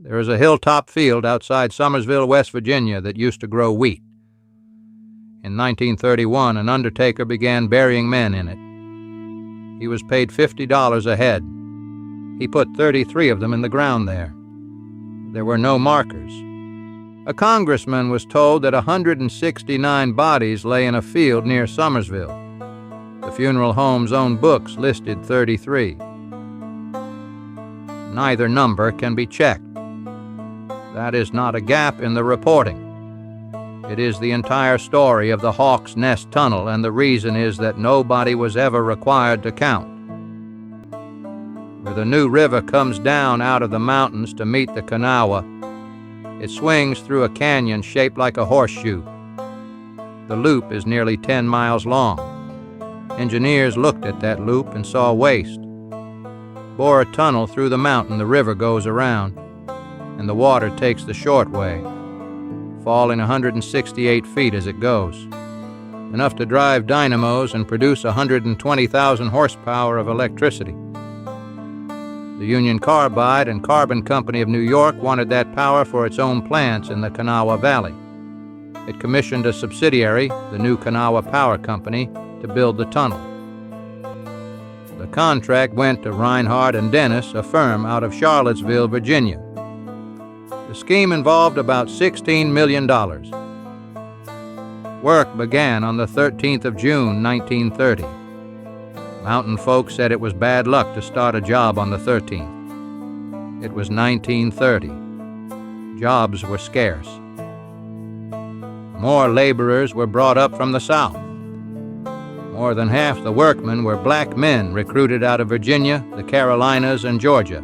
There is a hilltop field outside Summersville, West Virginia, that used to grow wheat. In 1931, an undertaker began burying men in it. He was paid $50 a head. He put 33 of them in the ground there. There were no markers. A congressman was told that 169 bodies lay in a field near Summersville. The funeral home's own books listed 33. Neither number can be checked. That is not a gap in the reporting. It is the entire story of the Hawk's Nest Tunnel, and the reason is that nobody was ever required to count. Where the New River comes down out of the mountains to meet the Kanawha, it swings through a canyon shaped like a horseshoe. The loop is nearly 10 miles long. Engineers looked at that loop and saw waste. Bore a tunnel through the mountain, the river goes around, and the water takes the short way, falling 168 feet as it goes, enough to drive dynamos and produce 120,000 horsepower of electricity. The Union Carbide and Carbon Company of New York wanted that power for its own plants in the Kanawha Valley. It commissioned a subsidiary, the New-Kanawha Power Company, to build the tunnel. The contract went to Rinehart Dennis, a firm out of Charlottesville, Virginia. The scheme involved about $16 million. Work began on the 13th of June, 1930. Mountain folks said it was bad luck to start a job on the 13th. It was 1930. Jobs were scarce. More laborers were brought up from the South. More than half the workmen were black men recruited out of Virginia, the Carolinas, and Georgia.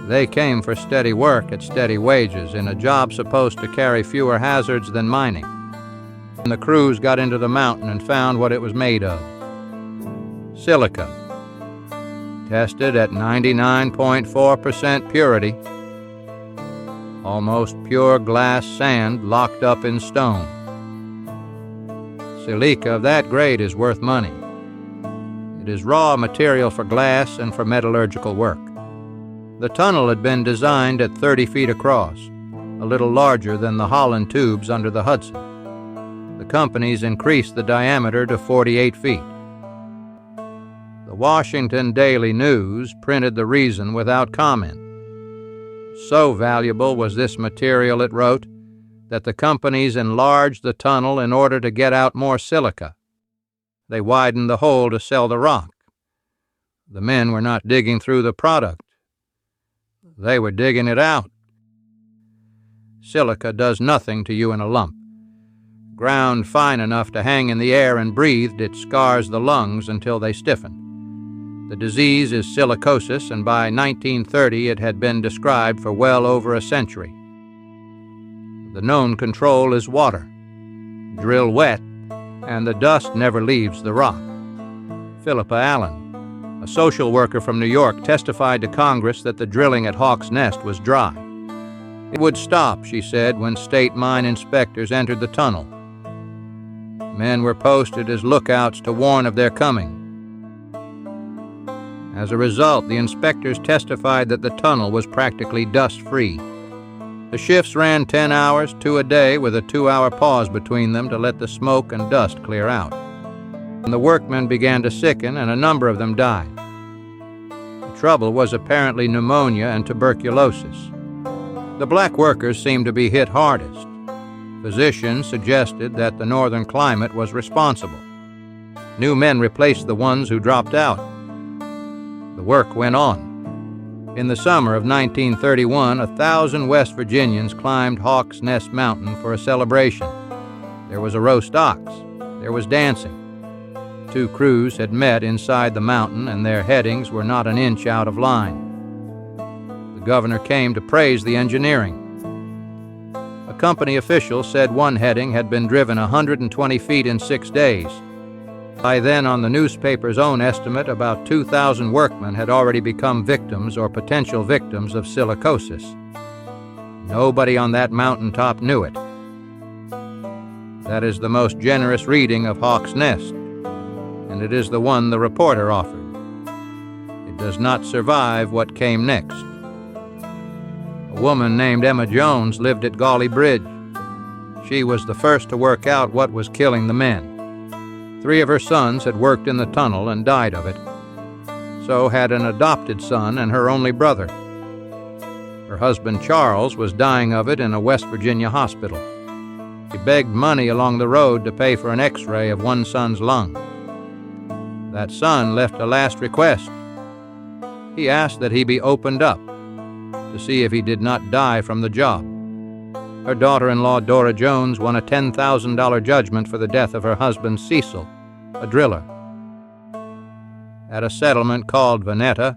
They came for steady work at steady wages in a job supposed to carry fewer hazards than mining. And the crews got into the mountain and found what it was made of. Silica. Tested at 99.4% purity. Almost pure glass sand locked up in stone. Silica of that grade is worth money. It is raw material for glass and for metallurgical work. The tunnel had been designed at 30 feet across, a little larger than the Holland tubes under the Hudson. The companies increased the diameter to 48 feet. The Washington Daily News printed the reason without comment. So valuable was this material, it wrote, that the companies enlarged the tunnel in order to get out more silica. They widened the hole to sell the rock. The men were not digging through the product. They were digging it out. Silica does nothing to you in a lump. Ground fine enough to hang in the air and breathed, it scars the lungs until they stiffen. The disease is silicosis, and by 1930 it had been described for well over a century. The known control is water. Drill wet, and the dust never leaves the rock. Philippa Allen, a social worker from New York, testified to Congress that the drilling at Hawk's Nest was dry. It would stop, she said, when state mine inspectors entered the tunnel. Men were posted as lookouts to warn of their coming. As a result, the inspectors testified that the tunnel was practically dust-free. The shifts ran 10 hours, 2 a day, with a 2-hour pause between them to let the smoke and dust clear out. And the workmen began to sicken, and a number of them died. The trouble was apparently pneumonia and tuberculosis. The black workers seemed to be hit hardest. Physicians suggested that the northern climate was responsible. New men replaced the ones who dropped out. The work went on. In the summer of 1931, 1,000 West Virginians climbed Hawk's Nest Mountain for a celebration. There was a roast ox. There was dancing. 2 crews had met inside the mountain, and their headings were not an inch out of line. The governor came to praise the engineering. A company official said one heading had been driven 120 feet in 6 days. By then, on the newspaper's own estimate, about 2,000 workmen had already become victims or potential victims of silicosis. Nobody on that mountaintop knew it. That is the most generous reading of Hawk's Nest, and it is the one the reporter offered. It does not survive what came next. A woman named Emma Jones lived at Gauley Bridge. She was the first to work out what was killing the men. 3 of her sons had worked in the tunnel and died of it. So had an adopted son and her only brother. Her husband Charles was dying of it in a West Virginia hospital. He begged money along the road to pay for an x-ray of one son's lung. That son left a last request. He asked that he be opened up to see if he did not die from the job. Her daughter-in-law Dora Jones won a $10,000 judgment for the death of her husband Cecil, a driller. At a settlement called Vanetta,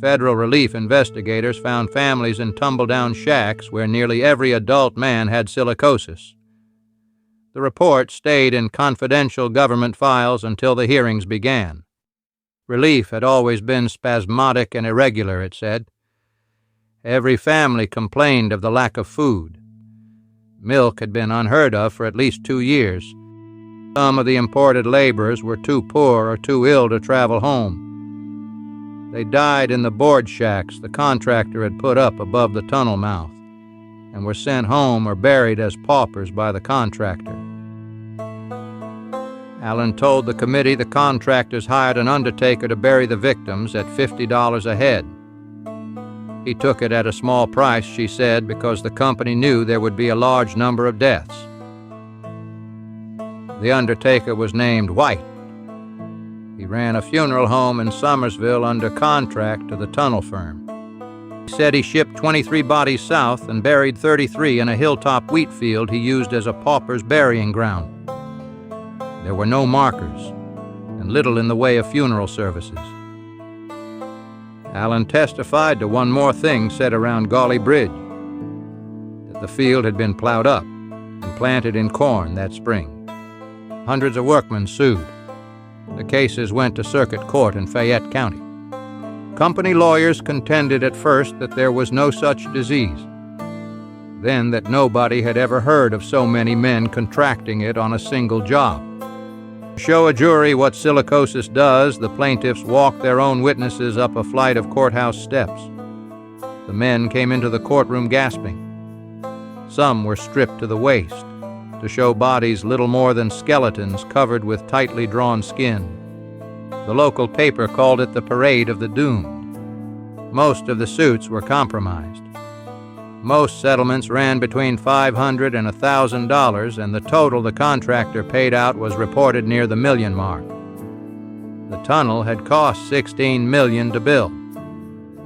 federal relief investigators found families in tumble-down shacks where nearly every adult man had silicosis. The report stayed in confidential government files until the hearings began. Relief had always been spasmodic and irregular, it said. Every family complained of the lack of food. Milk had been unheard of for at least 2 years. Some of the imported laborers were too poor or too ill to travel home. They died in the board shacks the contractor had put up above the tunnel mouth, and were sent home or buried as paupers by the contractor. Allen told the committee the contractors hired an undertaker to bury the victims at $50 a head. He took it at a small price, she said, because the company knew there would be a large number of deaths. The undertaker was named White. He ran a funeral home in Somersville under contract to the tunnel firm. He said he shipped 23 bodies south and buried 33 in a hilltop wheat field he used as a pauper's burying ground. There were no markers, and little in the way of funeral services. Allen testified to one more thing said around Gauley Bridge, that the field had been plowed up and planted in corn that spring. Hundreds of workmen sued. The cases went to circuit court in Fayette County. Company lawyers contended at first that there was no such disease, then that nobody had ever heard of so many men contracting it on a single job. To show a jury what silicosis does, the plaintiffs walked their own witnesses up a flight of courthouse steps. The men came into the courtroom gasping. Some were stripped to the waist, to show bodies little more than skeletons covered with tightly drawn skin. The local paper called it the Parade of the Doomed. Most of the suits were compromised. Most settlements ran between $500 and $1,000, and the total the contractor paid out was reported near the $1 million mark. The tunnel had cost $16 million to build.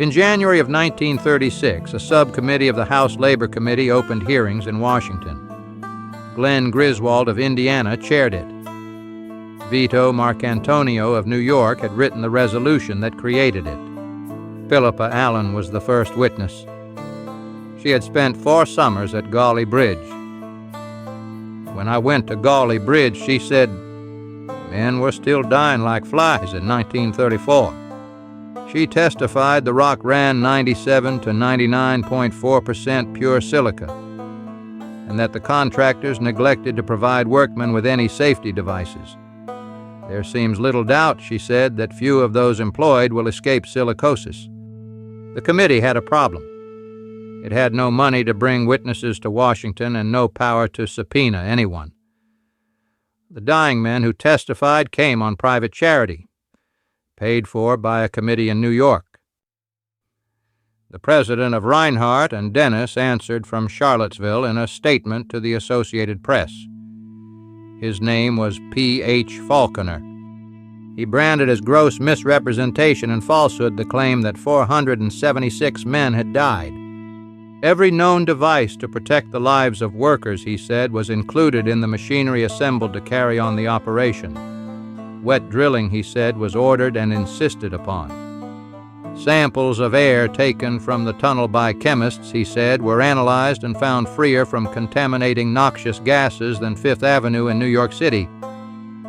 In January of 1936, a subcommittee of the House Labor Committee opened hearings in Washington. Glenn Griswold of Indiana chaired it. Vito Marcantonio of New York had written the resolution that created it. Philippa Allen was the first witness. She had spent 4 summers at Gauley Bridge. When I went to Gauley Bridge, she said, men were still dying like flies in 1934. She testified the rock ran 97 to 99.4% pure silica, and that the contractors neglected to provide workmen with any safety devices. There seems little doubt, she said, that few of those employed will escape silicosis. The committee had a problem. It had no money to bring witnesses to Washington and no power to subpoena anyone. The dying men who testified came on private charity, paid for by a committee in New York. The president of Rinehart and Dennis answered from Charlottesville in a statement to the Associated Press. His name was P.H. Falconer. He branded as gross misrepresentation and falsehood the claim that 476 men had died. Every known device to protect the lives of workers, he said, was included in the machinery assembled to carry on the operation. Wet drilling, he said, was ordered and insisted upon. Samples of air taken from the tunnel by chemists, he said, were analyzed and found freer from contaminating noxious gases than Fifth Avenue in New York City.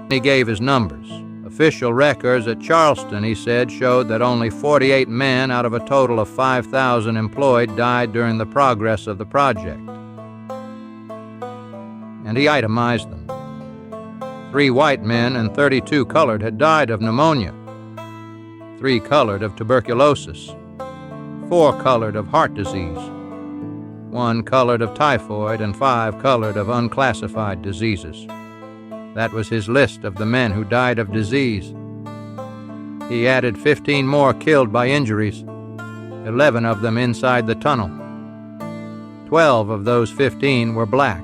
He gave his numbers. Official records at Charleston, he said, showed that only 48 men out of a total of 5,000 employed died during the progress of the project. And he itemized them. 3 white men and 32 colored had died of pneumonia. 3 colored of tuberculosis. 4 colored of heart disease. 1 colored of typhoid, and 5 colored of unclassified diseases. That was his list of the men who died of disease. He added 15 more killed by injuries, 11 of them inside the tunnel. 12 of those 15 were black.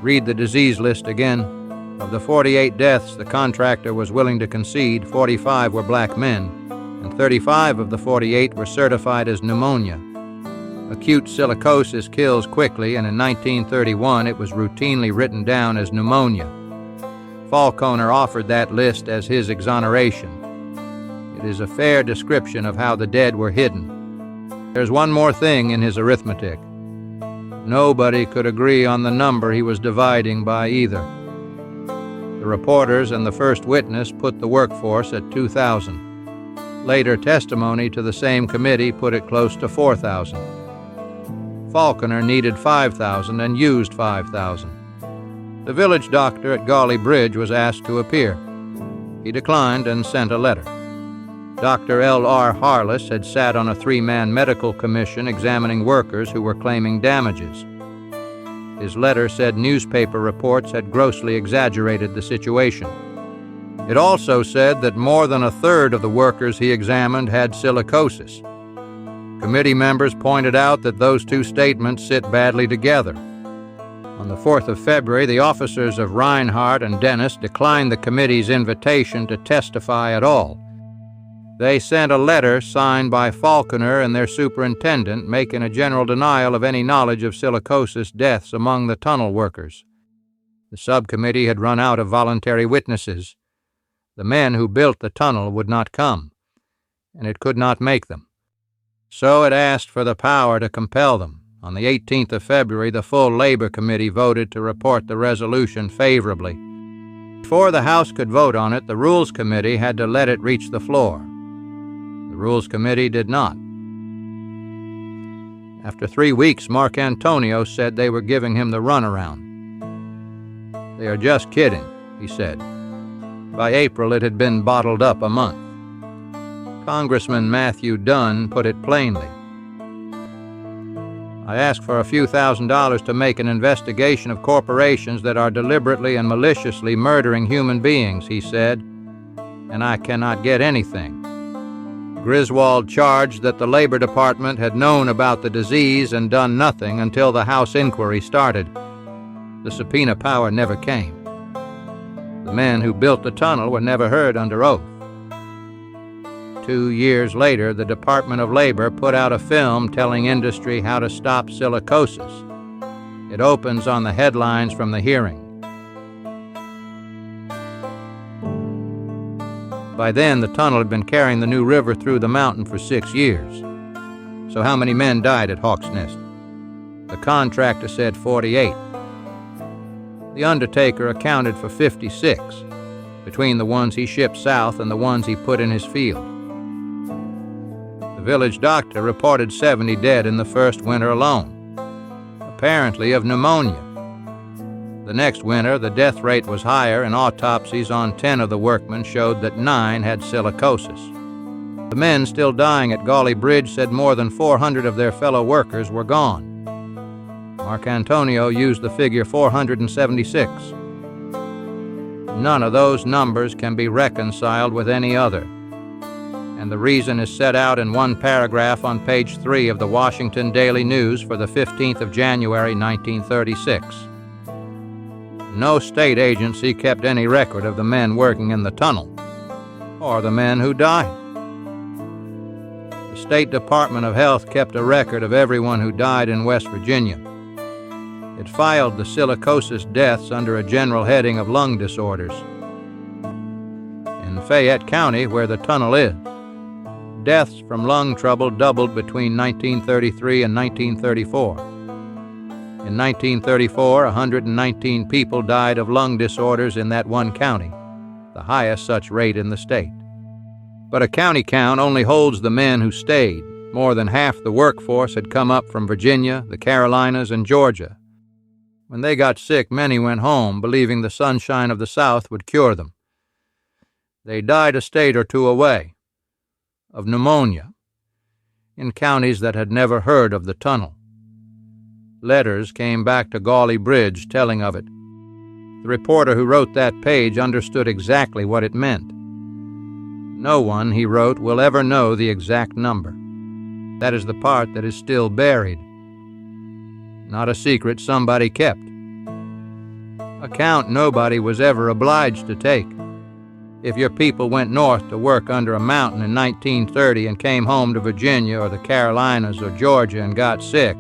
Read the disease list again. Of the 48 deaths the contractor was willing to concede, 45 were black men, and 35 of the 48 were certified as pneumonia. Acute silicosis kills quickly, and in 1931 it was routinely written down as pneumonia. Falconer offered that list as his exoneration. It is a fair description of how the dead were hidden. There's one more thing in his arithmetic. Nobody could agree on the number he was dividing by either. The reporters and the first witness put the workforce at 2,000. Later testimony to the same committee put it close to 4,000. Falconer needed 5,000 and used 5,000. The village doctor at Gauley Bridge was asked to appear. He declined and sent a letter. Dr. L.R. Harless had sat on a 3-man medical commission examining workers who were claiming damages. His letter said newspaper reports had grossly exaggerated the situation. It also said that more than a third of the workers he examined had silicosis. Committee members pointed out that those two statements sit badly together. On the 4th of February, the officers of Rinehart and Dennis declined the committee's invitation to testify at all. They sent a letter signed by Falconer and their superintendent making a general denial of any knowledge of silicosis deaths among the tunnel workers. The subcommittee had run out of voluntary witnesses. The men who built the tunnel would not come, and it could not make them. So it asked for the power to compel them. On the 18th of February, the full Labor Committee voted to report the resolution favorably. Before the House could vote on it, the Rules Committee had to let it reach the floor. The Rules Committee did not. After 3 weeks, Mark Antonio said they were giving him the runaround. "They are just kidding," he said. By April, it had been bottled up a month. Congressman Matthew Dunn put it plainly. "I ask for a few $1,000s to make an investigation of corporations that are deliberately and maliciously murdering human beings," he said, "and I cannot get anything." Griswold charged that the Labor Department had known about the disease and done nothing until the House inquiry started. The subpoena power never came. The men who built the tunnel were never heard under oath. 2 years later, the Department of Labor put out a film telling industry how to stop silicosis. It opens on the headlines from the hearing. By then, the tunnel had been carrying the New River through the mountain for 6 years. So how many men died at Hawk's Nest? The contractor said 48. The undertaker accounted for 56, between the ones he shipped south and the ones he put in his field. The village doctor reported 70 dead in the first winter alone, apparently of pneumonia. The next winter, the death rate was higher, and autopsies on 10 of the workmen showed that 9 had silicosis. The men still dying at Gauley Bridge said more than 400 of their fellow workers were gone. Mark Antonio used the figure 476. None of those numbers can be reconciled with any other, and the reason is set out in one paragraph on page 3 of the Washington Daily News for the 15th of January, 1936. No state agency kept any record of the men working in the tunnel, or the men who died. The State Department of Health kept a record of everyone who died in West Virginia. It filed the silicosis deaths under a general heading of lung disorders. In Fayette County, where the tunnel is, deaths from lung trouble doubled between 1933 and 1934. In 1934, 119 people died of lung disorders in that one county, the highest such rate in the state. But a county count only holds the men who stayed. More than half the workforce had come up from Virginia, the Carolinas, and Georgia. When they got sick, many went home, believing the sunshine of the South would cure them. They died a state or two away, of pneumonia, in counties that had never heard of the tunnel. Letters came back to Gauley Bridge telling of it. The reporter who wrote that page understood exactly what it meant. No one, he wrote, will ever know the exact number. That is the part that is still buried. Not a secret somebody kept. A count nobody was ever obliged to take. If your people went north to work under a mountain in 1930 and came home to Virginia or the Carolinas or Georgia and got sick,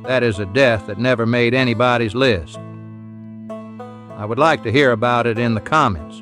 that is a death that never made anybody's list. I would like to hear about it in the comments.